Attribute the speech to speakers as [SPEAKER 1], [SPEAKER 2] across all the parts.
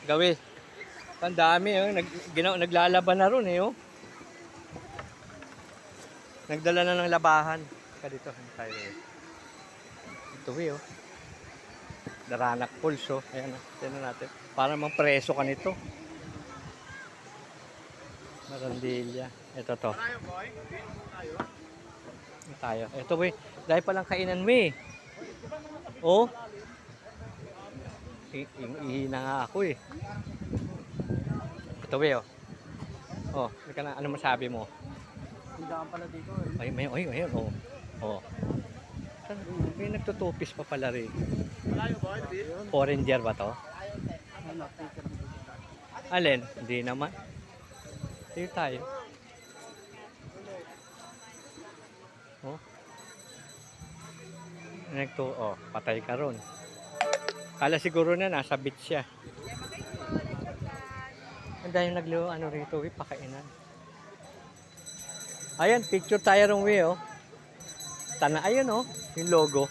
[SPEAKER 1] Gawi. Ang dami, oh. Naglalaban na ron, eh, oh. Nagdala na ng labahan. Ka dito, tayo, eh. Ito, eh, oh. Daranak pulso. Ayan, tingnan natin. Para preso ka nito. Marandilya. Ito to. Tayo. Ito, boy. Dahil palang kainan mo, eh. Oh. Ihina nga ako, eh. Ito, boy, oh. Oh, ano masabi mo?
[SPEAKER 2] Hindaan pala dito, eh.
[SPEAKER 1] Ay, oh. Oh. May nagtutupis pa pala rin. Foreigner ba to? Alin? Hindi naman. Dito tayo. Oh. Oh, patay ka ron. Kala siguro na nasa beach siya. Ang dahil ano rito, pakainan. Ayan, picture tayo ron, oh. Ayun, oh, yung logo.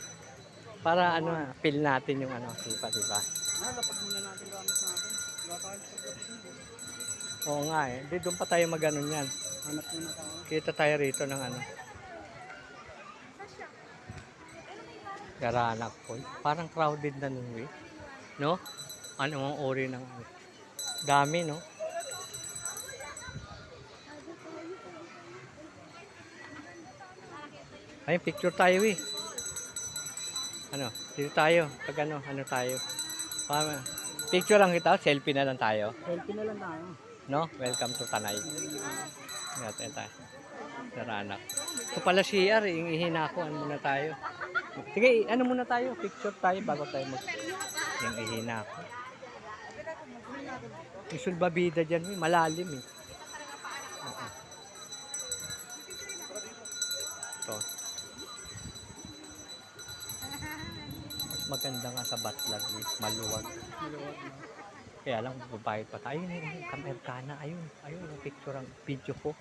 [SPEAKER 1] Para feel natin yung diba?
[SPEAKER 2] Lapag muna natin gamit natin.
[SPEAKER 1] Oo nga, eh. Di doon pa tayo mag-anon yan.
[SPEAKER 2] Hanap muna tayo.
[SPEAKER 1] Kita tayo rito ng Daranak po. Parang crowded na nun, eh. No? Anong ori ng dami, no? Ayun, picture tayo, eh. Dito tayo. Pag ano tayo. Picture lang kita, selfie na lang tayo.
[SPEAKER 2] Selfie na lang tayo.
[SPEAKER 1] No? Welcome to Tanay. Yan tayo. Daranak. Ito pala CR, ihina ko. Ano muna tayo? Sige, muna tayo? Picture tayo bago tayo yung ihina ko. Yung sulbabida dyan, malalim, eh. Ito. Mas maganda nga sa Batlag, eh. Maluwag. Kaya lang, babayad pa tayo. Ayun, Kamerkana. Ayun, yung picture ang video ko.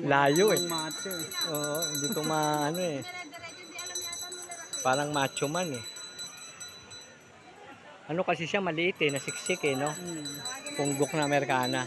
[SPEAKER 1] Layo, eh.
[SPEAKER 2] Macho, eh.
[SPEAKER 1] Oo, hindi ko eh. Parang macho man, eh. Kasi siya maliit, eh. Nasiksik, eh, no? Punggok na Amerikana.